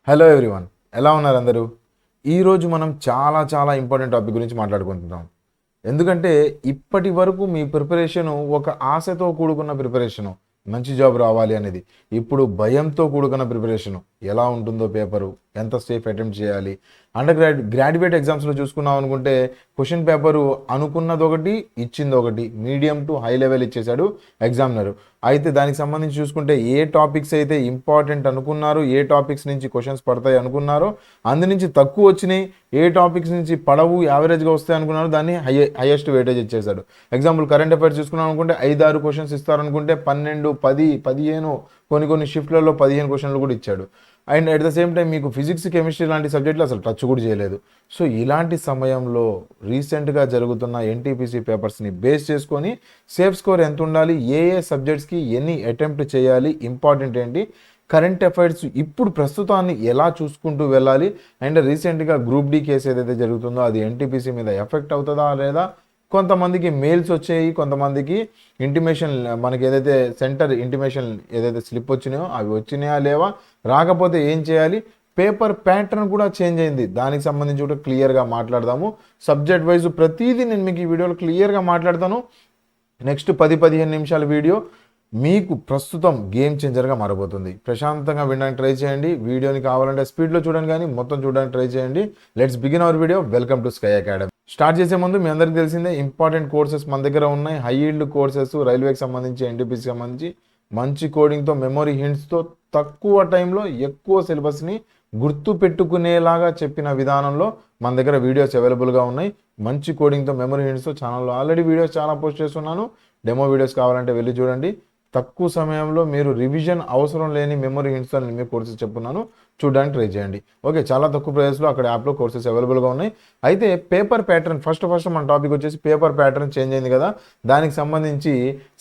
Hello everyone, ఎలా ఉన్నారు అందరూ? ఈరోజు మనం చాలా ఇంపార్టెంట్ టాపిక్ గురించి మాట్లాడుకుంటున్నాం. ఎందుకంటే ఇప్పటి వరకు మీ ప్రిపరేషను ఒక ఆశతో కూడుకున్న ప్రిపరేషను, మంచి జాబ్ రావాలి అనేది. ఇప్పుడు భయంతో కూడుకున్న ప్రిపరేషను, ఎలా ఉంటుందో పేపరు, ఎంత సేఫ్ అటెంప్ట్ చేయాలి. గ్రాడ్యుయేట్ ఎగ్జామ్స్లో చూసుకున్నాం అనుకుంటే క్వశ్చన్ పేపరు అనుకున్నది ఒకటి, ఇచ్చింది ఒకటి, మీడియం టు హై లెవెల్ ఇచ్చేశాడు ఎగ్జామినరు. అయితే దానికి సంబంధించి చూసుకుంటే ఏ టాపిక్స్ అయితే ఇంపార్టెంట్ అనుకున్నారో, ఏ టాపిక్స్ నుంచి క్వశ్చన్స్ పడతాయి అనుకున్నారో అందు నుంచి తక్కువ వచ్చినాయి, ఏ టాపిక్స్ నుంచి పడవు యావరేజ్గా వస్తాయి అనుకున్నారో దాన్ని హైయెస్ట్ వెయిటేజ్ ఇచ్చేశాడు. ఎగ్జాంపుల్ కరెంట్ అఫైర్స్ చూసుకున్నాం అనుకుంటే 5-6 క్వశ్చన్స్ ఇస్తారనుకుంటే 12, 10, 15 కొన్ని షిఫ్ట్లలో 15 క్వశ్చన్లు కూడా ఇచ్చాడు. And at the same time మీకు ఫిజిక్స్, కెమిస్ట్రీ లాంటి సబ్జెక్టులు అసలు టచ్ కూడా చేయలేదు. సో ఇలాంటి సమయంలో రీసెంట్గా జరుగుతున్న ఎన్టీపీసీ పేపర్స్ని బేస్ చేసుకొని సేఫ్ స్కోర్ ఎంత ఉండాలి, ఏ సబ్జెక్ట్స్కి ఎన్ని అటెంప్ట్ చేయాలి, ఇంపార్టెంట్ ఏంటి, కరెంట్ అఫైర్స్ ఇప్పుడు ప్రస్తుతాన్ని ఎలా చూసుకుంటూ వెళ్ళాలి, అండ్ రీసెంట్గా గ్రూప్ డి కేసు ఏదైతే జరుగుతుందో అది ఎన్టీపీసీ మీద ఎఫెక్ట్ అవుతుందా లేదా, కొంతమందికి మెయిల్స్ వచ్చాయి, కొంతమందికి ఇంటిమేషన్ మనకి ఏదైతే సెంటర్ ఇంటిమేషన్ ఏదైతే స్లిప్ వచ్చినాయో అవి వచ్చినాయా లేవా, రాకపోతే ఏం చేయాలి, పేపర్ ప్యాటర్న్ కూడా చేంజ్ అయింది, దానికి సంబంధించి కూడా క్లియర్గా మాట్లాడదాము. సబ్జెక్ట్ వైజ్ ప్రతిదీ నేను మీకు ఈ వీడియోలో క్లియర్గా మాట్లాడతాను. నెక్స్ట్ 10-15 నిమిషాల వీడియో మీకు ప్రస్తుతం గేమ్ చేంజర్గా మారబోతుంది. ప్రశాంతంగా వినడానికి ట్రై చేయండి. వీడియోని కావాలంటే స్పీడ్లో చూడండి, కానీ మొత్తం చూడడానికి ట్రై చేయండి. Let's begin our video. Welcome to sky academy. Start చేసే ముందు మీ అందరికీ తెలిసిందే, ఇంపార్టెంట్ కోర్సెస్ మన దగ్గర ఉన్నాయి. హై ఈల్డ్ కోర్సెస్, రైల్వేకి సంబంధించి, ఎన్టీపీసీకి సంబంధించి మంచి కోడింగ్తో, మెమొరీ హింట్స్తో, తక్కువ టైంలో ఎక్కువ సిలబస్ని గుర్తు పెట్టుకునేలాగా చెప్పిన విధానంలో మన దగ్గర వీడియోస్ అవైలబుల్గా ఉన్నాయి. మంచి కోడింగ్తో, మెమొరీ హింట్స్తో ఛానల్లో ఆల్రెడీ వీడియోస్ చాలా పోస్ట్ చేస్తున్నాను. డెమో వీడియోస్ కావాలంటే వెళ్ళి చూడండి. తక్కువ సమయంలో మీరు రివిజన్ అవసరం లేని మెమొరీ హింట్స్తో నేను మీకు కోర్సెస్ చెప్పున్నాను, చూడడానికి ట్రై చేయండి. ఓకే, చాలా తక్కువ ప్రైస్లో అక్కడ యాప్లో కోర్సెస్ అవైలబుల్గా ఉన్నాయి. అయితే పేపర్ ప్యాటర్న్ ఫస్ట్ మన టాపిక్ వచ్చేసి పేపర్ ప్యాటర్న్ చేంజ్ అయింది కదా, దానికి సంబంధించి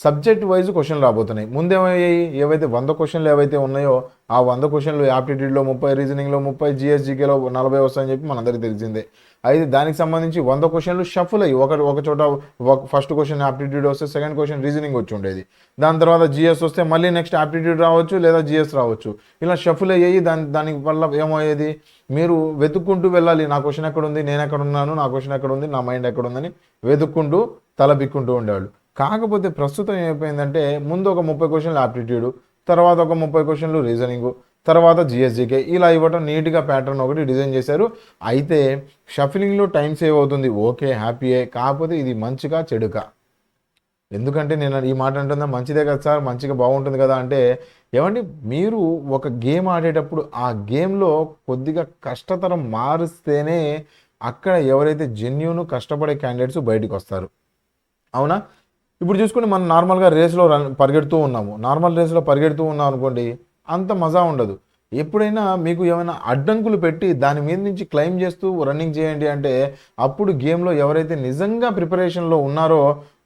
సబ్జెక్ట్ వైజ్ క్వశ్చన్లు రాబోతున్నాయి. ముందేమయ్యాయి, ఏవైతే 100 క్వశ్చన్లు ఏవైతే ఉన్నాయో ఆ 100 క్వశ్చన్లు యాప్టిట్యూడ్లో 30, రీజనింగ్లో 30, జిఎస్జీకేలో 40 వస్తాయని చెప్పి మనందరికీ తెలిసిందే. అయితే దానికి సంబంధించి 100 క్వశ్చన్లు షఫుల్ అయ్యి ఒక చోట ఫస్ట్ క్వశ్చన్ యాప్టిట్యూడ్ వస్తే సెకండ్ క్వశ్చన్ రీజనింగ్ వచ్చి ఉండేది, దాని తర్వాత జిఎస్ వస్తే మళ్ళీ నెక్స్ట్ యాప్టిట్యూడ్ రావచ్చు లేదా జిఎస్ రావచ్చు, ఇలా షఫుల్ అయ్యాయి. దాని వల్ల ఏమయ్యేది, మీరు వెతుక్కుంటూ వెళ్ళాలి, నా క్వశ్చన్ ఎక్కడ ఉంది, నేను ఎక్కడ ఉన్నాను, నా క్వశ్చన్ ఎక్కడ ఉంది, నా మైండ్ ఎక్కడ ఉందని వెతుక్కుంటూ తలపిక్కుంటూ ఉండేవాళ్ళు. కాకపోతే ప్రస్తుతం ఏమైపోయిందంటే, ముందు ఒక 30 క్వశ్చన్లు యాప్టిట్యూడ్, తర్వాత ఒక 30 క్వశ్చన్లు రీజనింగ్, తర్వాత జిఎస్జీకే, ఇలా ఇవ్వటం నీట్గా ప్యాటర్న్ ఒకటి డిజైన్ చేశారు. అయితే షఫిలింగ్లో టైం సేవ్ అవుతుంది, ఓకే హ్యాపీయే. కాకపోతే ఇది మంచిగా చెడుకా, ఎందుకంటే నేను ఈ మాట అంటుందా, మంచిదే కదా సార్, మంచిగా బాగుంటుంది కదా అంటే, ఏమండి మీరు ఒక గేమ్ ఆడేటప్పుడు ఆ గేమ్లో కొద్దిగా కష్టతరం మారిస్తేనే అక్కడ ఎవరైతే జెన్యూన్ కష్టపడే క్యాండిడేట్స్ బయటకు వస్తారు, అవునా? ఇప్పుడు చూసుకుంటే మనం నార్మల్గా రేస్లో పరిగెడుతూ ఉన్నాము, నార్మల్ రేస్లో పరిగెడుతూ ఉన్నాం అనుకోండి, అంత మజా ఉండదు. ఎప్పుడైనా మీకు ఏమైనా అడ్డంకులు పెట్టి దాని మీద నుంచి క్లైమ్ చేస్తూ రన్నింగ్ చేయండి అంటే, అప్పుడు గేమ్లో ఎవరైతే నిజంగా ప్రిపరేషన్లో ఉన్నారో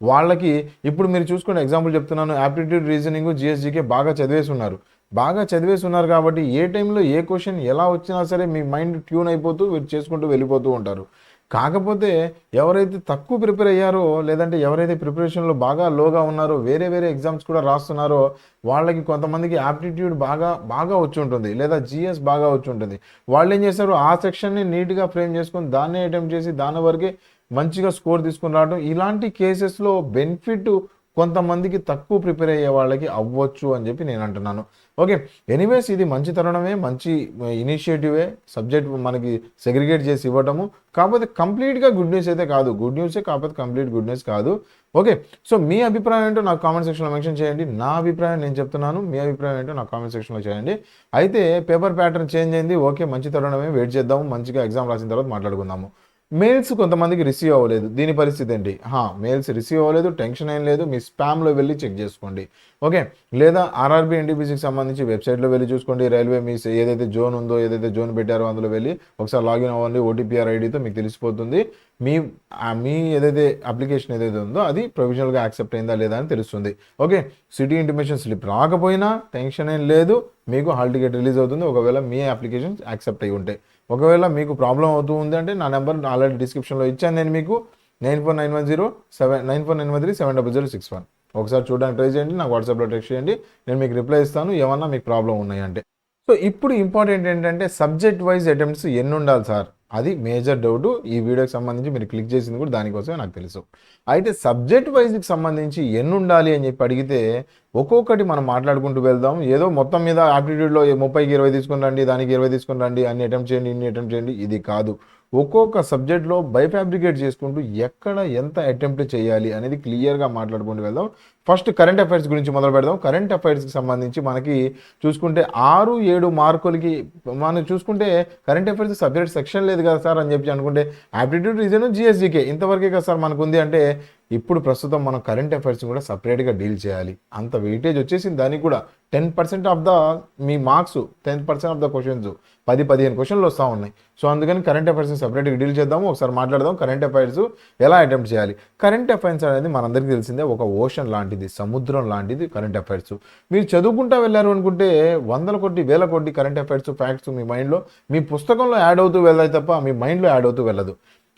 వాళ్ళకి, ఇప్పుడు మీరు చూసుకునే ఎగ్జాంపుల్ చెప్తున్నాను, యాప్టిట్యూడ్, రీజనింగ్, జిఎస్జీకే బాగా చదివేసి ఉన్నారు కాబట్టి ఏ టైంలో ఏ క్వశ్చన్ ఎలా వచ్చినా సరే మీ మైండ్ ట్యూన్ అయిపోతూ చేసుకుంటూ వెళ్ళిపోతూ ఉంటారు. కాకపోతే ఎవరైతే తక్కువ ప్రిపేర్ అయ్యారో, లేదంటే ఎవరైతే ప్రిపరేషన్లో బాగా లోగా ఉన్నారో, వేరే ఎగ్జామ్స్ కూడా రాస్తున్నారో, వాళ్ళకి కొంతమందికి యాప్టిట్యూడ్ బాగా వచ్చి ఉంటుంది, లేదా జిఎస్ బాగా వచ్చి ఉంటుంది. వాళ్ళు ఏం చేస్తారు, ఆ సెక్షన్ని నీట్గా ఫ్రేమ్ చేసుకొని దాన్నే అటెంప్ట్ చేసి దాని వరకే మంచిగా స్కోర్ తీసుకుని రావడం. ఇలాంటి కేసెస్లో బెనిఫిట్ కొంతమందికి తక్కువ ప్రిపేర్ అయ్యే వాళ్ళకి అవ్వచ్చు అని చెప్పి నేను అంటున్నాను. ఓకే, ఎనీవేస్ ఇది మంచి తరుణమే, మంచి ఇనిషియేటివే, సబ్జెక్ట్ మనకి సెగ్రిగేట్ చేసి ఇవ్వటము. కాకపోతే కంప్లీట్గా గుడ్ న్యూస్ అయితే కాదు, గుడ్ న్యూసే కాకపోతే కంప్లీట్ గుడ్ న్యూస్ కాదు. ఓకే, సో మీ అభిప్రాయం ఏంటో నాకు కామెంట్ సెక్షన్లో మెన్షన్ చేయండి. నా అభిప్రాయం నేను చెప్తున్నాను, మీ అభిప్రాయం ఏంటో నాకు కామెంట్ సెక్షన్లో చేయండి. అయితే పేపర్ ప్యాటర్న్ చేంజ్ అయింది, ఓకే మంచి తరుణమే, వెయిట్ చేద్దాము, మంచిగా ఎగ్జామ్ రాసిన తర్వాత మాట్లాడుకుందాము. మెయిల్స్ కొంతమందికి రిసీవ్ అవ్వలేదు, దీని పరిస్థితి ఏంటి? మెయిల్స్ రిసీవ్ అవ్వలేదు, టెన్షన్ ఏం లేదు, మీ స్పామ్లో వెళ్ళి చెక్ చేసుకోండి. ఓకే, లేదా ఆర్ఆర్బీ ఎన్టీపీసీకి సంబంధించి వెబ్సైట్లో వెళ్ళి చూసుకోండి. రైల్వే మీ ఏదైతే జోన్ ఉందో, ఏదైతే జోన్ పెట్టారో అందులో వెళ్ళి ఒకసారి లాగిన్ అవ్వండి, ఓటీపీఆర్ ఐడితో మీకు తెలిసిపోతుంది. మీ ఏదైతే అప్లికేషన్ ఏదైతే ఉందో అది ప్రొవిజనల్గా యాక్సెప్ట్ అయిందా లేదా అని తెలుస్తుంది. ఓకే, సిటీ ఇంటిమేషన్ స్లిప్ రాకపోయినా టెన్షన్ ఏం లేదు, మీకు హాల్ టికెట్ రిలీజ్ అవుతుంది ఒకవేళ మీ అప్లికేషన్ యాక్సెప్ట్ అయ్యి ఉంటే. ఒకవేళ మీకు ప్రాబ్లం అవుతూ ఉంది అంటే నా నెంబర్ ఆల్రెడీ డిస్క్రిప్షన్లో ఇచ్చాను నేను మీకు, 949107937061. ఒకసారి చూడడానికి ట్రై చేయండి, నాకు వాట్సాప్లో టెక్స్ట్ చేయండి, నేను మీకు రిప్లై ఇస్తాను ఏమన్నా మీకు ప్రాబ్లం ఉన్నాయంటే. సో ఇప్పుడు ఇంపార్టెంట్ ఏంటంటే సబ్జెక్ట్ వైజ్ అటెంప్ట్స్ ఎన్ని ఉండాలి సార్, అది మేజర్ డౌట్. ఈ వీడియోకి సంబంధించి మీరు క్లిక్ చేసింది కూడా దానికోసమే నాకు తెలుసు. అయితే సబ్జెక్ట్ వైజ్కి సంబంధించి ఎన్ని ఉండాలి అని చెప్పి అడిగితే ఒక్కొక్కటి మనం మాట్లాడుకుంటూ వెళ్దాం. ఏదో మొత్తం మీద ఆప్టిట్యూడ్లో 30కి 20 తీసుకుని రండి, దానికి 20 తీసుకుని రండి, అన్ని అటెంప్ట్ చేయండి, ఇన్ని అటెంప్ట్ చేయండి, ఇది కాదు. ఒక్కొక్క సబ్జెక్ట్లో బైఫాబ్రికేట్ చేసుకుంటూ ఎక్కడ ఎంత అటెంప్ట్ చేయాలి అనేది క్లియర్గా మాట్లాడుకుంటూ వెళ్దాం. ఫస్ట్ కరెంట్ అఫైర్స్ గురించి మొదలు పెడదాం. కరెంట్ అఫైర్స్కి సంబంధించి మనకి చూసుకుంటే 6-7 మార్కులకి మనం చూసుకుంటే కరెంట్ అఫైర్స్ సపరేట్ సెక్షన్ లేదు కదా సార్ అని చెప్పి అనుకుంటే ఆప్టిట్యూడ్, రీజన్, జిఎస్జికే ఇంతవరకే కదా సార్ మనకు ఉంది అంటే ఇప్పుడు ప్రస్తుతం మనం కరెంట్ అఫైర్స్ కూడా సపరేట్గా డీల్ చేయాలి. అంత వెయిటేజ్ వచ్చేసింది దానికి కూడా. 10% of the me marks, 10% of the questions 10-15 క్వశ్చన్లు వస్తూ ఉన్నాయి. సో అందుకని కరెంట్ అఫైర్స్ సపరేట్గా డీల్ చేద్దాము. ఒకసారి మాట్లాడదాం కరెంట్ అఫైర్స్ ఎలా అటెంప్ట్ చేయాలి. కరెంట్ అఫైర్స్ అనేది మనందరికీ తెలిసిందే, ఒక ఓషన్ లాంటిది, సముద్రం లాంటిది కరెంట్ అఫైర్స్. మీరు చదువుకుంటా వెళ్ళారు అనుకుంటే 100 కొద్ది 1000 కొద్ది కరెంట్ అఫైర్స్ ఫ్యాక్ట్స్ మీ మైండ్లో, మీ పుస్తకంలో యాడ్ అవుతూ వెళ్తాయి తప్ప మీ మైండ్లో యాడ్ అవుతూ వెళ్ళదు.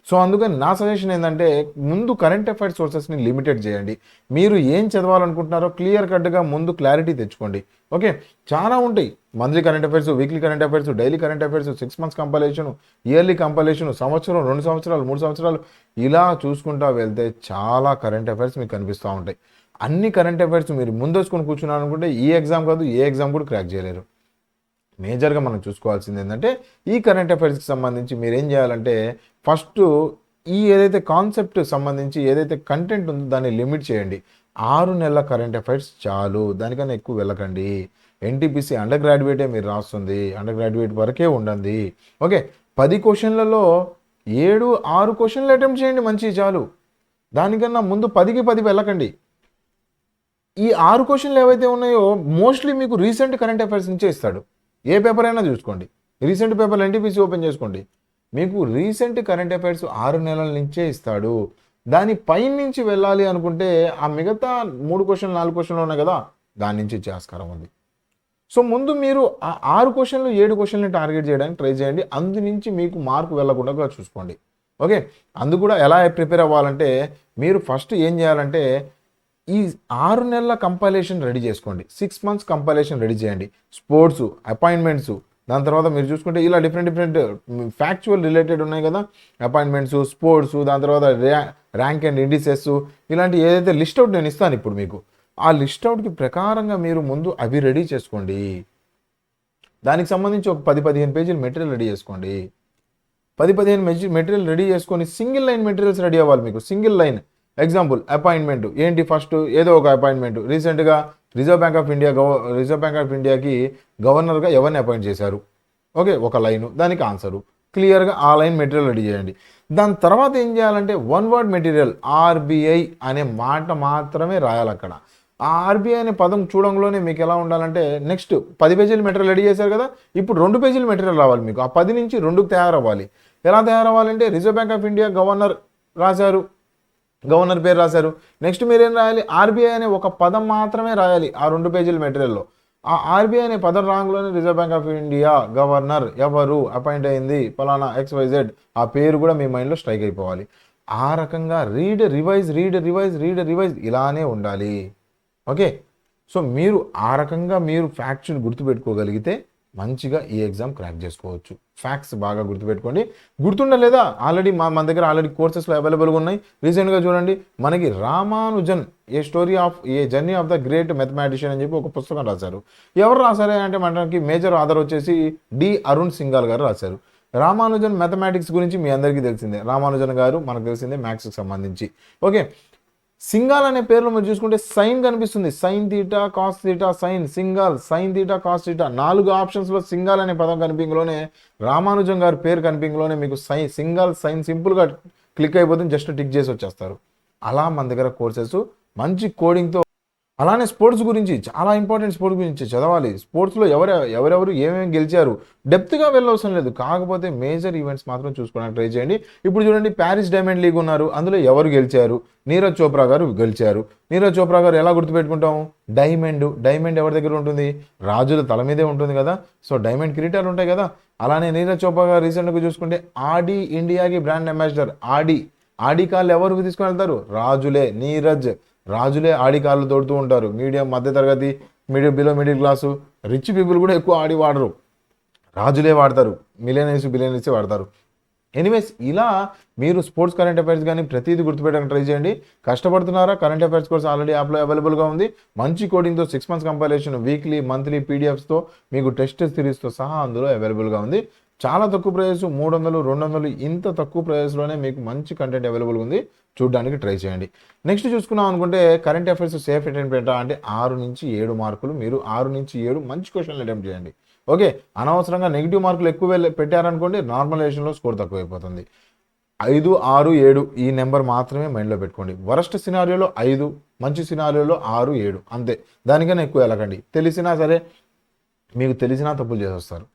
సో అందుకని నా సజెషన్ ఏంటంటే ముందు కరెంట్ అఫైర్స్ సోర్సెస్ని లిమిటెడ్ చేయండి. మీరు ఏం చదవాలనుకుంటున్నారో క్లియర్ కట్గా ముందు క్లారిటీ తెచ్చుకోండి. ఓకే, చాలా ఉంటాయి. Monthly current affairs, weekly current affairs, daily current affairs, 6 months compilation, yearly compilation, సంవత్సరం, 2 సంవత్సరాలు, 3 సంవత్సరాలు, ఇలా చూసుకుంటా వెళ్తే చాలా కరెంట్ అఫైర్స్ మీకు కనిపిస్తూ ఉంటాయి. అన్ని కరెంట్ అఫైర్స్ మీరు ముందు వచ్చుకొని కూర్చున్నారు అనుకుంటే ఈ ఎగ్జామ్ కాదు, ఏ ఎగ్జామ్ కూడా క్రాక్ చేయలేరు. మేజర్గా మనం చూసుకోవాల్సింది ఏంటంటే ఈ కరెంట్ అఫైర్స్కి సంబంధించి మీరు ఏం చేయాలంటే ఫస్ట్ ఈ ఏదైతే కాన్సెప్ట్ సంబంధించి ఏదైతే కంటెంట్ ఉందో దాన్ని లిమిట్ చేయండి. 6 నెలల కరెంట్ అఫైర్స్ చాలు, దానికన్నా ఎక్కువ వెళ్ళకండి. ఎన్టీపీసీ అండర్ గ్రాడ్యుయేటే మీరు రాస్తుంది, అండర్ గ్రాడ్యుయేట్ వరకే ఉండండి. ఓకే, 10 క్వశ్చన్లలో 7-6 క్వశ్చన్లు అటెంప్ట్ చేయండి, మంచి చాలు. దానికన్నా ముందు 10కి 10 వెళ్ళకండి. ఈ 6 క్వశ్చన్లు ఏవైతే ఉన్నాయో మోస్ట్లీ మీకు రీసెంట్ కరెంట్ అఫైర్స్ నుంచే ఇస్తాడు. ఏ పేపర్ అయినా చూసుకోండి, రీసెంట్ పేపర్ ఎన్టీపీసీ ఓపెన్ చేసుకోండి, మీకు రీసెంట్ కరెంట్ అఫైర్స్ 6 నెలల నుంచే ఇస్తాడు. దాని పై నుంచి వెళ్ళాలి అనుకుంటే ఆ మిగతా 3 క్వశ్చన్లు 4 క్వశ్చన్లు ఉన్నాయి కదా, దాని నుంచి ఇచ్చే ఆస్కారం ఉంది. సో ముందు మీరు ఆ 6 క్వశ్చన్లు 7 క్వశ్చన్లు టార్గెట్ చేయడానికి ట్రై చేయండి. అందు నుంచి మీకు మార్కు వెళ్ళకుండా చూసుకోండి. ఓకే, అందు కూడా ఎలా ప్రిపేర్ అవ్వాలంటే మీరు ఫస్ట్ ఏం చేయాలంటే ఈ 6 నెలల కంపైలేషన్ రెడీ చేసుకోండి, 6 months కంపైలేషన్ రెడీ చేయండి. స్పోర్ట్స్, అపాయింట్మెంట్స్, దాని తర్వాత మీరు చూసుకుంటే ఇలా డిఫరెంట్ ఫ్యాక్చువల్ రిలేటెడ్ ఉన్నాయి కదా, అపాయింట్మెంట్స్, స్పోర్ట్స్, దాని తర్వాత ర్యాంక్ అండ్ ఇండిసెస్, ఇలాంటి ఏదైతే లిస్ట్ అవుట్ నేను ఇస్తాను ఇప్పుడు మీకు, ఆ లిస్ట్ అవుట్కి ప్రకారంగా మీరు ముందు అవి రెడీ చేసుకోండి. దానికి సంబంధించి ఒక 10-15 పేజీలు మెటీరియల్ రెడీ చేసుకోండి. 10-15 మెటీరియల్ రెడీ చేసుకొని సింగిల్ లైన్ మెటీరియల్స్ రెడీ అవ్వాలి మీకు. సింగిల్ లైన్ ఎగ్జాంపుల్ అపాయింట్మెంట్ ఏంటి, ఫస్ట్ ఏదో ఒక అపాయింట్మెంట్. రీసెంట్గా రిజర్వ్ బ్యాంక్ ఆఫ్ ఇండియాకి గవర్నర్గా ఎవరిని అపాయింట్ చేశారు, ఓకే, ఒక లైను, దానికి ఆన్సరు క్లియర్గా ఆ లైన్ మెటీరియల్ రెడీ చేయండి. దాని తర్వాత ఏం చేయాలంటే 1 word మెటీరియల్, ఆర్బీఐ అనే మాట మాత్రమే రాయాలి అక్కడ. ఆ ఆర్బీఐ అనే పదం చూడంలోనే మీకు ఎలా ఉండాలంటే నెక్స్ట్ 10 పేజీల మెటీరియల్ రెడీ చేశారు కదా, ఇప్పుడు 2 పేజీల మెటీరియల్ రావాలి మీకు. ఆ 10 నుంచి 2కి తయారవ్వాలి. ఎలా తయారవ్వాలంటే reserve Bank of India governor రాశారు, గవర్నర్ పేరు రాశారు, నెక్స్ట్ మీరేం రాయాలి, ఆర్బీఐ అనే ఒక పదం మాత్రమే రాయాలి ఆ 2 పేజీల మెటీరియల్లో. ఆ ఆర్బీఐ అనే పదం రాంగ్లోనే Reserve Bank of India governor ఎవరు అపాయింట్ అయింది ఫలానా XYZ, ఆ పేరు కూడా మీ మైండ్లో స్ట్రైక్ అయిపోవాలి. ఆ రకంగా రీడ్ రివైజ్ ఇలానే ఉండాలి. ఓకే, సో మీరు ఆ రకంగా మీరు ఫ్యాక్ట్స్ని గుర్తుపెట్టుకోగలిగితే మంచిగా ఈ ఎగ్జామ్ క్రాక్ చేసుకోవచ్చు. ఫ్యాక్ట్స్ బాగా గుర్తుపెట్టుకోండి. గుర్తుండలేదా, ఆల్రెడీ మన దగ్గర ఆల్రెడీ కోర్సెస్లో అవైలబుల్గా ఉన్నాయి. రీసెంట్గా చూడండి, మనకి రామానుజన్ ఏ journey of the great mathematician అని చెప్పి ఒక పుస్తకం రాశారు. ఎవరు రాశారు అంటే మనకి మేజర్ ఆథర్ వచ్చేసి డి అరుణ్ సింఘాల్ గారు రాశారు. రామానుజన్ మ్యాథమెటిక్స్ గురించి మీ అందరికీ తెలిసిందే. రామానుజన్ గారు మనకు తెలిసిందే మ్యాథ్స్కి సంబంధించి. ఓకే, సింగాల్ అనే పేర్లో మీరు చూసుకుంటే సైన్ కనిపిస్తుంది, sine theta cos theta sine, Singhal sine theta cos theta, 4 ఆప్షన్స్లో సింగాల్ అనే పదం కనిపింగ్లోనే రామానుజన్ గారి పేరు కనిపింగ్లోనే మీకు సింగాల్ సైన్ సింపుల్గా క్లిక్ అయిపోతుంది, జస్ట్ టిక్ చేసి వచ్చేస్తారు. అలా మన దగ్గర కోర్సెస్ మంచి కోడింగ్తో. అలానే స్పోర్ట్స్ గురించి చాలా ఇంపార్టెంట్, స్పోర్ట్స్ గురించి చదవాలి. స్పోర్ట్స్లో ఎవరెవరు ఏమేమి గెలిచారు డెప్త్గా వెళ్ళవసరం లేదు, కాకపోతే మేజర్ ఈవెంట్స్ మాత్రం చూసుకోవడానికి ట్రై చేయండి. ఇప్పుడు చూడండి, ప్యారిస్ డైమండ్ లీగ్ ఉన్నారు, అందులో ఎవరు గెలిచారు, నీరజ్ చోప్రా గారు గెలిచారు. నీరజ్ చోప్రా గారు ఎలా గుర్తుపెట్టుకుంటాము, డైమండ్ ఎవరి దగ్గర ఉంటుంది, రాజుల తల మీదే ఉంటుంది కదా, సో డైమండ్ కిరీటాలు ఉంటాయి కదా. అలానే నీరజ్ చోప్రా గారు రీసెంట్గా చూసుకుంటే ఆడి ఇండియాకి బ్రాండ్ అంబాసిడర్. ఆడి కార్లు ఎవరు తీసుకొని వెళ్తారు, రాజులే ఆడి కార్లు తోడుతూ ఉంటారు. మీడియం మధ్యతరగతి below middle class rich people కూడా ఎక్కువ ఆడి వాడరు, రాజులే వాడతారు, బిలియనీర్సే వాడతారు. ఎనీవేస్ ఇలా మీరు స్పోర్ట్స్ కరెంట్ అఫైర్స్ కానీ ప్రతిదీ గుర్తుపెట్టడానికి ట్రై చేయండి. కష్టపడుతున్నారా? కరెంట్ అఫైర్స్ కోర్స్ ఆల్రెడీ యాప్లో అవైలబుల్గా ఉంది. మంచి కోడింగ్తో 6 months కంపైలేషన్, వీక్లీ మంత్లీ పీడిఎఫ్స్తో మీకు టెస్ట్ సిరీస్తో సహా అందులో అవైలబుల్గా ఉంది. చాలా తక్కువ ప్రైస్, 300, 200 ఇంత తక్కువ ప్రైస్లోనే మీకు మంచి కంటెంట్ అవైలబుల్గా ఉంది. చూడడానికి ట్రై చేయండి. నెక్స్ట్ చూసుకున్నాం అనుకుంటే కరెంట్ అఫైర్స్ సేఫ్ అటెంప్ట్ పెట్టా అంటే 6 నుంచి 7 మార్కులు. మీరు 6 నుంచి 7 మంచి క్వశ్చన్లు అటెంప్ట్ చేయండి. ఓకే, అనవసరంగా నెగిటివ్ మార్కులు ఎక్కువ పెట్టారనుకోండి నార్మలైజేషన్లో స్కోర్ తక్కువ అయిపోతుంది. 5, 6, 7 ఈ నెంబర్ మాత్రమే మైండ్లో పెట్టుకోండి. వరస్ట్ సినారియోలో 5, మంచి సినారియోలో 6, 7 అంతే. దానికన్నా ఎక్కువ వెళ్ళకండి. తెలిసినా సరే మీకు తెలిసినా తప్పులు చేసి వస్తారు.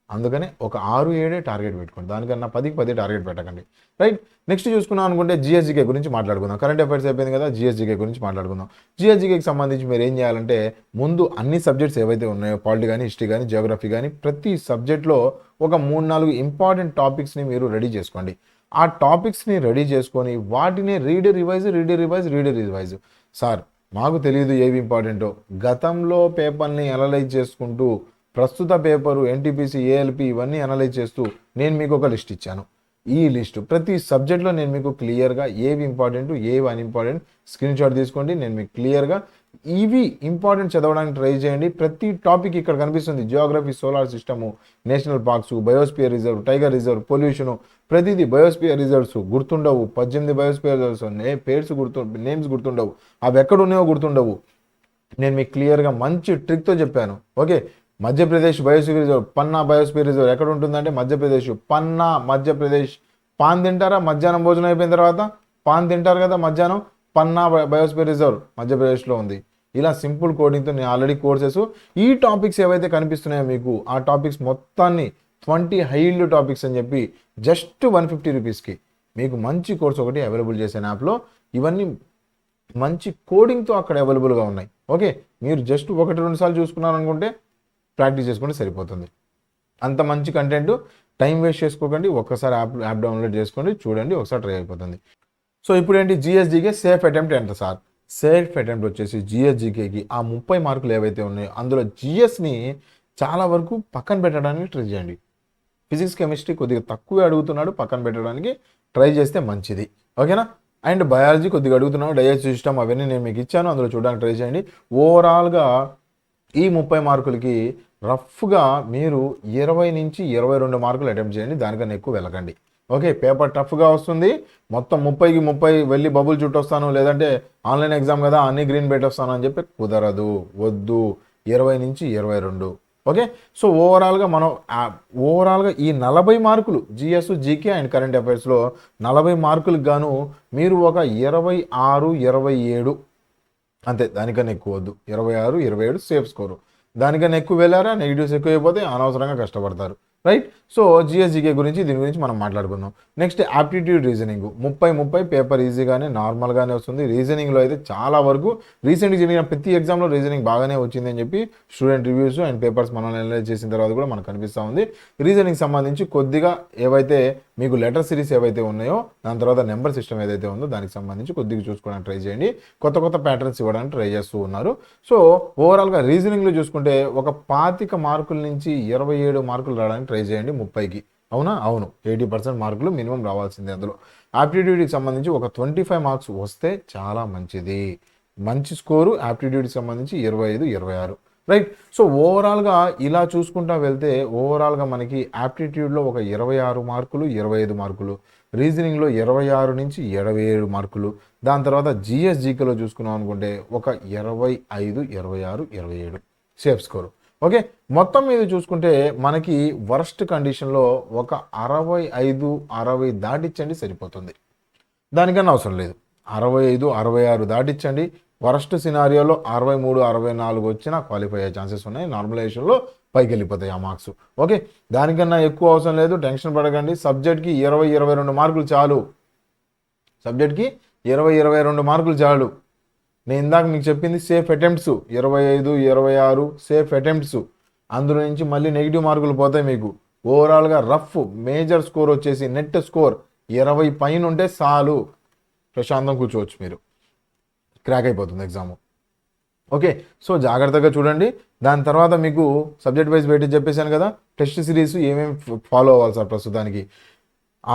అందుకని ఒక 6, 7 టార్గెట్ పెట్టుకోండి. దానికన్నా 10కి 10 టార్గెట్ పెట్టకండి. రైట్, నెక్స్ట్ చూసుకున్నాం అనుకుంటే జిఎస్జికే గురించి మాట్లాడుకుందాం. కరెంట్ అఫైర్స్ అయిపోయింది కదా, జిఎస్జికే గురించి మాట్లాడుకుందాం. జిఎస్జికేకి సంబంధించి మీరు ఏం చేయాలంటే ముందు అన్ని సబ్జెక్ట్స్ ఏవైతే ఉన్నాయో పాలిటీ కానీ, హిస్టరీ కానీ, జియోగ్రఫీ కానీ ప్రతి సబ్జెక్ట్లో ఒక 3-4 ఇంపార్టెంట్ టాపిక్స్ని మీరు రెడీ చేసుకోండి. ఆ టాపిక్స్ని రెడీ చేసుకొని వాటిని రీడ్ రివైజ్. సార్ మాకు తెలియదు ఏవి ఇంపార్టెంటో, గతంలో పేపర్ని అనలైజ్ చేసుకుంటూ ప్రస్తుత పేపరు, ఎన్టీపీసీ, ఏఎల్పి ఇవన్నీ అనలైజ్ చేస్తూ నేను మీకు ఒక లిస్ట్ ఇచ్చాను. ఈ లిస్టు ప్రతి సబ్జెక్ట్లో నేను మీకు క్లియర్గా ఏవి ఇంపార్టెంట్, ఏవి అన్ఇంపార్టెంట్ స్క్రీన్ షాట్ తీసుకోండి. నేను మీకు క్లియర్గా ఇవి ఇంపార్టెంట్ చదవడానికి ట్రై చేయండి. ప్రతి టాపిక్ ఇక్కడ కనిపిస్తుంది. Geography, solar system, national parks, biosphere reserve, tiger reserve, pollution, ప్రతిదీ బయోస్పియర్ రిజర్వ్స్ గుర్తుండవు. 18 బయోస్పియర్ రిజర్వ్స్ నేమ్స్ గుర్తుండవు. అవి ఎక్కడ ఉన్నాయో గుర్తుండవు. నేను మీకు క్లియర్గా మంచి ట్రిక్తో చెప్పాను. ఓకే, మధ్యప్రదేశ్ బయోస్పియర్ రిజర్వ్, పన్నా బయోస్పియర్ రిజర్వ్ ఎక్కడ ఉంటుందంటే మధ్యప్రదేశ్, పన్నా మధ్యప్రదేశ్. పాన్ తింటారా మధ్యాహ్నం భోజనం అయిపోయిన తర్వాత? పాన్ తింటారు కదా మధ్యాహ్నం. పన్నా బయోస్పియర్ రిజర్వ్ మధ్యప్రదేశ్లో ఉంది. ఇలా సింపుల్ కోడింగ్తో నేను ఆల్రెడీ కోర్సెస్ ఈ టాపిక్స్ ఏవైతే కనిపిస్తున్నాయో మీకు ఆ టాపిక్స్ మొత్తాన్ని 20 హైల్డ్ టాపిక్స్ అని చెప్పి జస్ట్ 150 రూపీస్కి మీకు మంచి కోర్స్ ఒకటి అవైలబుల్ చేశాను యాప్లో. ఇవన్నీ మంచి కోడింగ్తో అక్కడ అవైలబుల్గా ఉన్నాయి. ఓకే, మీరు జస్ట్ 1-2 సార్లు చూసుకున్నారనుకుంటే ప్రాక్టీస్ చేసుకుంటే సరిపోతుంది. అంత మంచి కంటెంట్, టైం వేస్ట్ చేసుకోకండి. ఒక్కసారి యాప్ డౌన్లోడ్ చేసుకోండి, చూడండి, ఒకసారి ట్రై అయిపోతుంది. సో ఇప్పుడు ఏంటి, జిఎస్జికే సేఫ్ అటెంప్ట్ ఎంత సార్? సేఫ్ అటెంప్ట్ వచ్చేసి జిఎస్జికేకి ఆ 30 మార్కులు ఏవైతే ఉన్నాయో అందులో జిఎస్ని చాలా వరకు పక్కన పెట్టడానికి ట్రై చేయండి. ఫిజిక్స్, కెమిస్ట్రీ కొద్దిగా తక్కువే అడుగుతున్నాడు, పక్కన పెట్టడానికి ట్రై చేస్తే మంచిది. ఓకేనా? అండ్ బయాలజీ కొద్దిగా అడుగుతున్నాడు, డైజెస్టివ్ సిస్టమ్ అవన్నీ నేను మీకు ఇచ్చాను, అందులో చూడడానికి ట్రై చేయండి. ఓవరాల్గా ఈ 30 మార్కులకి రఫ్గా మీరు 20 నుంచి 22 మార్కులు అటెంప్ట్ చేయండి. దానికన్నా ఎక్కువ వెళ్ళకండి. ఓకే, పేపర్ టఫ్గా వస్తుంది. మొత్తం 30కి 30 వెళ్ళి బబుల్ చుట్టొస్తాను, లేదంటే ఆన్లైన్ ఎగ్జామ్ కదా అన్ని గ్రీన్ పెట్టొస్తాను అని చెప్పి కుదరదు, వద్దు. 20 నుంచి 22. ఓకే, సో ఓవరాల్గా ఈ 40 మార్కులు జిఎస్, జీకే అండ్ కరెంట్ అఫైర్స్లో 40 మార్కులకు గాను మీరు ఒక 26, 27 అంతే, దానికన్నా ఎక్కువ వద్దు. 26, 27 సేఫ్ స్కోరు. దానికన్నా ఎక్కువ వెళ్ళారా నెగిటివ్స్ ఎక్కువ అయిపోతే అనవసరంగా కష్టపడతారు. రైట్, సో జిఎస్జికే గురించి దీని గురించి మనం మాట్లాడుకుందాం. నెక్స్ట్ యాప్టిట్యూడ్ రీజనింగ్ 30 పేపర్ ఈజీగానే నార్మల్గానే వస్తుంది. రీజనింగ్లో అయితే చాలా వరకు రీసెంట్గా జరిగిన ప్రతి ఎగ్జామ్లో రీజనింగ్ బాగానే వచ్చింది అని చెప్పి స్టూడెంట్ రివ్యూస్ అండ్ పేపర్స్ మనం అనలైజ్ చేసిన తర్వాత కూడా మనకు కనిపిస్తూ ఉంది. రీజనింగ్ సంబంధించి కొద్దిగా ఏవైతే మీకు లెటర్ సిరీస్ ఏవైతే ఉన్నాయో దాని తర్వాత నెంబర్ సిస్టమ్ ఏదైతే ఉందో దానికి సంబంధించి కొద్దిగా చూసుకోవడానికి ట్రై చేయండి. కొత్త ప్యాటర్న్స్ ఇవ్వడానికి ట్రై చేస్తూ ఉన్నారు. సో ఓవరాల్గా రీజనింగ్లో చూసుకుంటే ఒక 25 మార్కుల నుంచి 27 మార్కులు రావడానికి ట్రై చేయండి 30కి. అవునా? అవును, 80% మార్కులు మినిమం రావాల్సిందే. అందులో యాప్టిట్యూడ్కి సంబంధించి ఒక 25 మార్క్స్ వస్తే చాలా మంచిది. మంచి స్కోరు యాప్టిట్యూడ్కి సంబంధించి 25, 26. రైట్, సో ఓవరాల్గా ఇలా చూసుకుంటా వెళ్తే ఓవరాల్గా మనకి యాప్టిట్యూడ్లో ఒక 26 మార్కులు, 25 మార్కులు, రీజనింగ్లో 26 నుంచి 27 మార్కులు, దాని తర్వాత జిఎస్జికేలో చూసుకున్నాం అనుకుంటే ఒక 25, 26, 27 సేఫ్ స్కోరు. ఓకే, మొత్తం మీద చూసుకుంటే మనకి వర్స్ట్ కండిషన్లో ఒక 65, 60 దాటించండి సరిపోతుంది. దానికన్నా అవసరం లేదు. 65, 66 దాటించండి. వరస్ట్ సినారియోలో 63, 64 వచ్చినా క్వాలిఫై అయ్యే ఛాన్సెస్ ఉన్నాయి. నార్మలైజేషన్లో పైకి వెళ్ళిపోతాయి ఆ మార్క్స్. ఓకే, దానికన్నా ఎక్కువ అవసరం లేదు, టెన్షన్ పడకండి. సబ్జెక్ట్కి 20, 22 మార్కులు చాలు. సబ్జెక్ట్కి 20, 22 మార్కులు చాలు. నేను ఇందాక మీకు చెప్పింది సేఫ్ అటెంప్ట్స్ 25, 26 సేఫ్ అటెంప్ట్స్. అందులో నుంచి మళ్ళీ నెగిటివ్ మార్కులు పోతాయి మీకు. ఓవరాల్గా రఫ్ మేజర్ స్కోర్ వచ్చేసి నెట్ స్కోర్ 20 పైన ఉంటే చాలు, ప్రశాంతం కూర్చోవచ్చు, మీరు క్రాక్ అయిపోతుంది ఎగ్జామ్. ఓకే, సో జాగ్రత్తగా చూడండి. దాని తర్వాత మీకు సబ్జెక్ట్ వైజ్ వెయిటేజ్ చెప్పేశాను కదా. టెస్ట్ సిరీస్ ఏమేమి ఫాలో అవ్వాలి సార్ ప్రస్తుతానికి.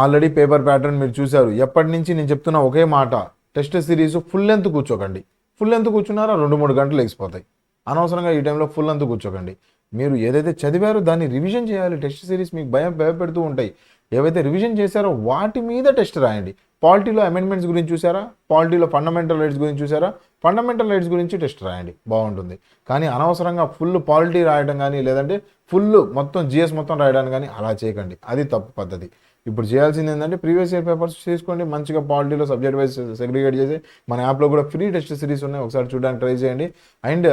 ఆల్రెడీ పేపర్ ప్యాటర్న్ మీరు చూశారు. ఎప్పటి నుంచి నేను చెప్తున్నా ఒకే మాట, టెస్ట్ సిరీస్ ఫుల్ లెంత్ కూర్చోకండి. ఫుల్ లెంత్ కూర్చున్నారా 2-3 గంటలు ఎగిసిపోతాయి. అనవసరంగా ఈ టైంలో ఫుల్ లెంత్ కూర్చోకండి. మీరు ఏదైతే చదివారో దాన్ని రివిజన్ చేయాలి. టెస్ట్ సిరీస్ మీకు భయపెడుతూ ఉంటాయి. ఏవైతే రివిజన్ చేశారో వాటి మీద టెస్ట్ రాయండి. పాలిటీలో అమెండ్మెంట్స్ గురించి చూసారా, పాలిటీలో ఫండమెంటల్ రైట్స్ గురించి చూసారా, ఫండమెంటల్ రైట్స్ గురించి టెస్ట్ రాయండి, బాగుంటుంది. కానీ అనవసరంగా ఫుల్ పాలిటీ రాయడం కానీ లేదంటే ఫుల్ మొత్తం జిఎస్ మొత్తం రాయడానికి కానీ అలా చేయకండి, అది తప్పు పద్ధతి. ఇప్పుడు చేయాల్సింది ఏంటంటే ప్రీవియస్ ఇయర్ పేపర్స్ తీసుకోండి, మంచిగా పాలిటీలో సబ్జెక్ట్ వైజ్ సెగ్రిగేట్ చేసి మన యాప్లో కూడా ఫ్రీ టెస్ట్ సిరీస్ ఉన్నాయి, ఒకసారి చూడడానికి ట్రై చేయండి. అండ్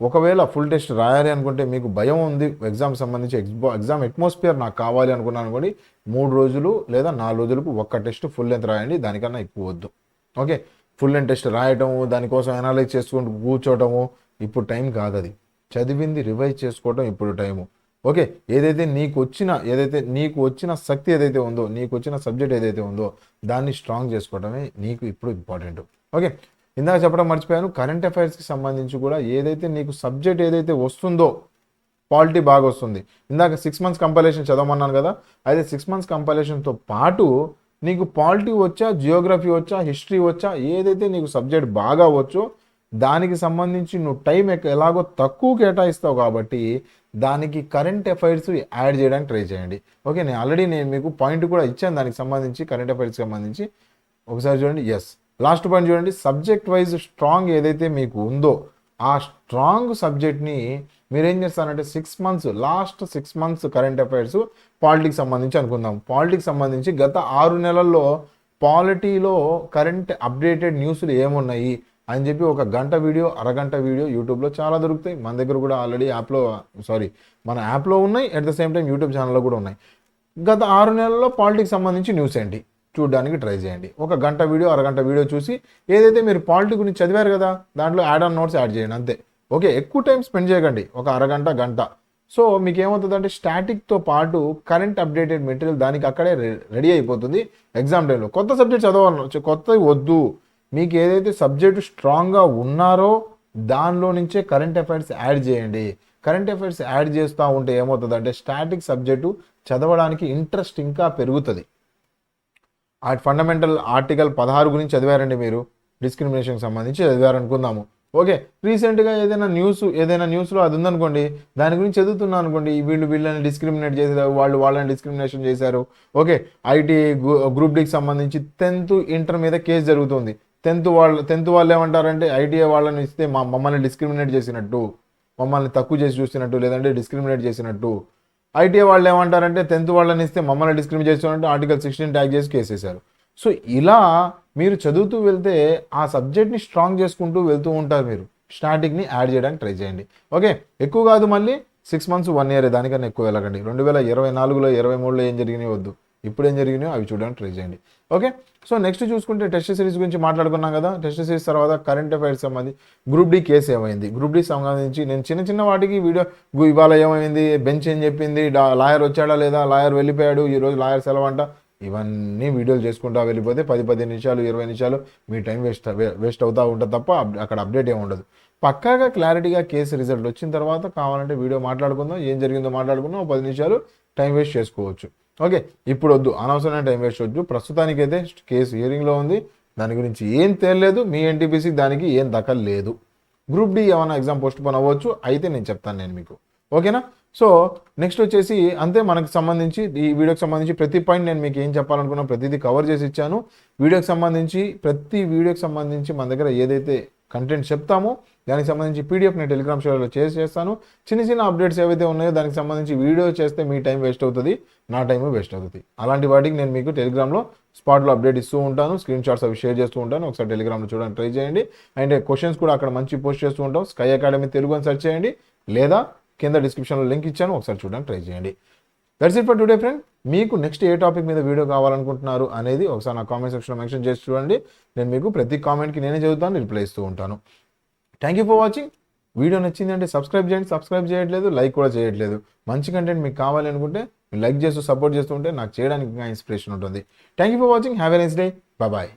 ఒకవేళ ఫుల్ టెస్ట్ రాయాలి అనుకుంటే మీకు భయం ఉంది ఎగ్జామ్ సంబంధించి, ఎగ్జామ్ అట్మాస్ఫియర్ నాకు కావాలి అనుకున్నాను అనుకోండి, 3 రోజులు లేదా 4 రోజులకు ఒక్క టెస్ట్ ఫుల్ లెంత్ రాయండి, దానికన్నా ఎక్కువ వద్దు. ఓకే, ఫుల్ లెంత్ టెస్ట్ రాయటము, దానికోసం అనలైజ్ చేసుకుంటూ కూర్చోవటము ఇప్పుడు టైం కాదు. అది చదివింది రివైజ్ చేసుకోవటం ఇప్పుడు టైము. ఓకే, ఏదైతే నీకు వచ్చిన శక్తి ఏదైతే ఉందో, నీకు వచ్చిన సబ్జెక్ట్ ఏదైతే ఉందో దాన్ని స్ట్రాంగ్ చేసుకోవడమే నీకు ఇప్పుడు ఇంపార్టెంట్. ఓకే, ఇందాక చెప్పడం మర్చిపోయాను, కరెంట్ అఫైర్స్కి సంబంధించి కూడా ఏదైతే నీకు సబ్జెక్ట్ ఏదైతే వస్తుందో, పాలిటీ బాగా వస్తుంది. ఇందాక 6 months కంపైలేషన్ చదవమన్నాను కదా, అయితే 6 months కంపైలేషన్తో పాటు నీకు పాలిటీ వచ్చా, జియోగ్రఫీ వచ్చా, హిస్టరీ వచ్చా, ఏదైతే నీకు సబ్జెక్ట్ బాగా వచ్చో దానికి సంబంధించి నువ్వు టైం ఎలాగో తక్కువ కేటాయిస్తావు కాబట్టి దానికి కరెంట్ అఫైర్స్ యాడ్ చేయడానికి ట్రై చేయండి. ఓకే, నేను మీకు పాయింట్ కూడా ఇచ్చాను దానికి సంబంధించి, కరెంట్ అఫైర్స్కి సంబంధించి. ఒకసారి చూడండి. ఎస్, లాస్ట్ పాయింట్ చూడండి. సబ్జెక్ట్ వైజ్ స్ట్రాంగ్ ఏదైతే మీకు ఉందో ఆ స్ట్రాంగ్ సబ్జెక్ట్ని మీరేం చేస్తారంటే 6 months, last 6 months current affairs politics సంబంధించి అనుకుందాం. పాలిటిక్స్ సంబంధించి గత 6 నెలల్లో పాలిటీలో కరెంట్ అప్డేటెడ్ న్యూస్లు ఏమున్నాయి అని చెప్పి ఒక గంట వీడియో, అరగంట వీడియో యూట్యూబ్లో చాలా దొరుకుతాయి. మన దగ్గర కూడా ఆల్రెడీ మన యాప్లో ఉన్నాయి, at the same time YouTube ఛానల్లో కూడా ఉన్నాయి. గత 6 నెలల్లో పాలిటిక్స్ సంబంధించి న్యూస్ ఏంటి చూడడానికి ట్రై చేయండి. ఒక గంట వీడియో, అరగంట వీడియో చూసి ఏదైతే మీరు పాలిటీ గురించి చదివారు కదా దాంట్లో యాడ్ ఆన్ నోట్స్ యాడ్ చేయండి, అంతే. ఓకే, ఎక్కువ టైం స్పెండ్ చేయకండి, ఒక అరగంట, గంట. సో మీకు ఏమవుతుందంటే స్టాటిక్తో పాటు కరెంట్ అప్డేటెడ్ మెటీరియల్ దానికి అక్కడే రెడీ అయిపోతుంది ఎగ్జామ్ టైంలో. కొత్త సబ్జెక్ట్ చదవాలి, కొత్తవి వద్దు. మీకు ఏదైతే సబ్జెక్టు స్ట్రాంగ్గా ఉన్నారో దానిలో నుంచే కరెంట్ అఫైర్స్ యాడ్ చేయండి. కరెంట్ అఫైర్స్ యాడ్ చేస్తూ ఉంటే ఏమవుతుందంటే స్టాటిక్ సబ్జెక్టు చదవడానికి ఇంట్రెస్ట్ ఇంకా పెరుగుతుంది. ఆ ఫండమెంటల్ ఆర్టికల్ 16 గురించి చదివారండి మీరు, డిస్క్రిమినేషన్కి సంబంధించి చదివారనుకుందాము. ఓకే, రీసెంట్గా ఏదైనా న్యూస్లో అది ఉందనుకోండి, దాని గురించి చదువుతున్నాను అనుకోండి, వీళ్ళని డిస్క్రిమినేట్ చేశారు, వాళ్ళని డిస్క్రిమినేషన్ చేశారు. ఓకే, ఐటీ గ్రూప్ డికి సంబంధించి 10th ఇంటర్ మీద కేసు జరుగుతుంది. 10th వాళ్ళు ఏమంటారంటే ఐటీఐ వాళ్ళని ఇస్తే మమ్మల్ని డిస్క్రిమినేట్ చేసినట్టు, మమ్మల్ని తక్కువ చేసి చూసినట్టు, లేదంటే డిస్క్రిమినేట్ చేసినట్టు. ఐటీఐ వాళ్ళు ఏమంటారంటే 10th వాళ్ళని ఇస్తే మమ్మల్ని డిస్క్రిమినేట్ చేస్తున్నట్టు ఆర్టికల్ 16 ట్యాగ్ చేసి కేసేశారు. సో ఇలా మీరు చదువుతూ వెళ్తే ఆ సబ్జెక్ట్ని స్ట్రాంగ్ చేసుకుంటూ వెళ్తూ ఉంటారు. మీరు స్టాటిక్ని యాడ్ చేయడానికి ట్రై చేయండి. ఓకే, ఎక్కువ కాదు, మళ్ళీ 6 months 1 year, దానికన్నా ఎక్కువ వెళ్ళకండి. 2024లో 23లో ఏం జరిగినాయి వద్దు, ఇప్పుడు ఏం జరిగినాయో అవి చూడడానికి ట్రై చేయండి. ఓకే, సో నెక్స్ట్ చూసుకుంటే టెస్ట్ సిరీస్ గురించి మాట్లాడుకున్నాం కదా. టెస్ట్ సిరీస్ తర్వాత కరెంట్ అఫైర్స్ సంబంధించి గ్రూప్ డి కేసు ఏమైంది, గ్రూప్ డి సంబంధించి నేను చిన్న వాటికి వీడియో, ఇవాళ ఏమైంది, బెంచ్ ఏం చెప్పింది, లాయర్ వచ్చాడా లేదా, లాయర్ వెళ్ళిపోయాడు, ఈరోజు లాయర్ సెలవంట, ఇవన్నీ వీడియోలు చేసుకుంటా వెళ్ళిపోతే 10-15 నిమిషాలు 20 నిమిషాలు మీ టైం వేస్ట్ అవుతూ ఉంటుంది తప్ప అక్కడ అప్డేట్ ఏమి ఉండదు. పక్కాగా క్లారిటీగా కేసు రిజల్ట్ వచ్చిన తర్వాత కావాలంటే వీడియో మాట్లాడుకుందాం, ఏం జరిగిందో మాట్లాడుకుందాం, 10 నిమిషాలు టైం వేస్ట్ చేసుకోవచ్చు. ఓకే, ఇప్పుడు వద్దు, అనవసరమైన టైం వేస్ట్ వద్దు. ప్రస్తుతానికైతే కేసు హియరింగ్లో ఉంది, దాని గురించి ఏం తేలలేదు, మీ ఎన్టీపీసీకి దానికి ఏం దక్కలేదు. గ్రూప్ డి ఏమైనా ఎగ్జామ్ పోస్ట్ పోన్ అవ్వచ్చు, అయితే నేను చెప్తాను మీకు. ఓకేనా? సో నెక్స్ట్ వచ్చేసి అంతే, మనకు సంబంధించి ఈ వీడియోకి సంబంధించి ప్రతి పాయింట్ నేను మీకు ఏం చెప్పాలనుకున్నా ప్రతిదీ కవర్ చేసి ఇచ్చాను. ప్రతి వీడియోకి సంబంధించి మన దగ్గర ఏదైతే కంటెంట్ చెప్తామో దానికి సంబంధించి పీడిఎఫ్ నేను టెలిగ్రామ్ షోలో చేస్తాను. చిన్న అప్డేట్స్ ఏవైతే ఉన్నాయో దానికి సంబంధించి వీడియో చేస్తే మీ టైం వేస్ట్ అవుతుంది, నా టైం వేస్ట్ అవుతుంది. అలాంటి వాటికి నేను మీకు టెలిగ్రామ్లో స్పాట్లో అప్డేట్ ఇస్తూ ఉంటాను, స్క్రీన్ షాట్స్ అవి షేర్ చేస్తూ ఉంటాను. ఒకసారి టెలిగ్రామ్లో చూడడానికి ట్రై చేయండి. అండ్ క్వశ్చన్స్ కూడా అక్కడ మంచి పోస్ట్ చేస్తూ ఉంటాం. స్కై అకాడమీ తెలుగు అని సెర్చ్ చేయండి, లేదా కింద డిస్క్రిప్షన్లో లింక్ ఇచ్చాను, ఒకసారి చూడడానికి ట్రై చేయండి. That's it for today friend. మీకు నెక్స్ట్ ఏ టాపిక్ మీద వీడియో కావాలనుకుంటున్నారు అనేది ఒకసారి నా కామెంట్ సెక్షన్లో మెన్షన్ చేసి చూడండి. నేను మీకు ప్రతి కామెంట్కి నేనే చదువుతాను, రిప్లై ఇస్తూ ఉంటాను. Thank you for watching. Video నచ్చింది అంటే సబ్స్క్రైబ్ చేయండి. సబ్స్క్రైబ్ చేయట్లేదు, లైక్ కూడా చేయట్లేదు. మంచి కంటెంట్ మీకు కావాలి అనుకుంటే మీరు లైక్ చేస్తూ సపోర్ట్ చేస్తూ ఉంటే నాకు చేయడానికి ఇంకా ఇన్స్పిరేషన్ ఉంటుంది. Thank you for watching. Have a nice day. Bye.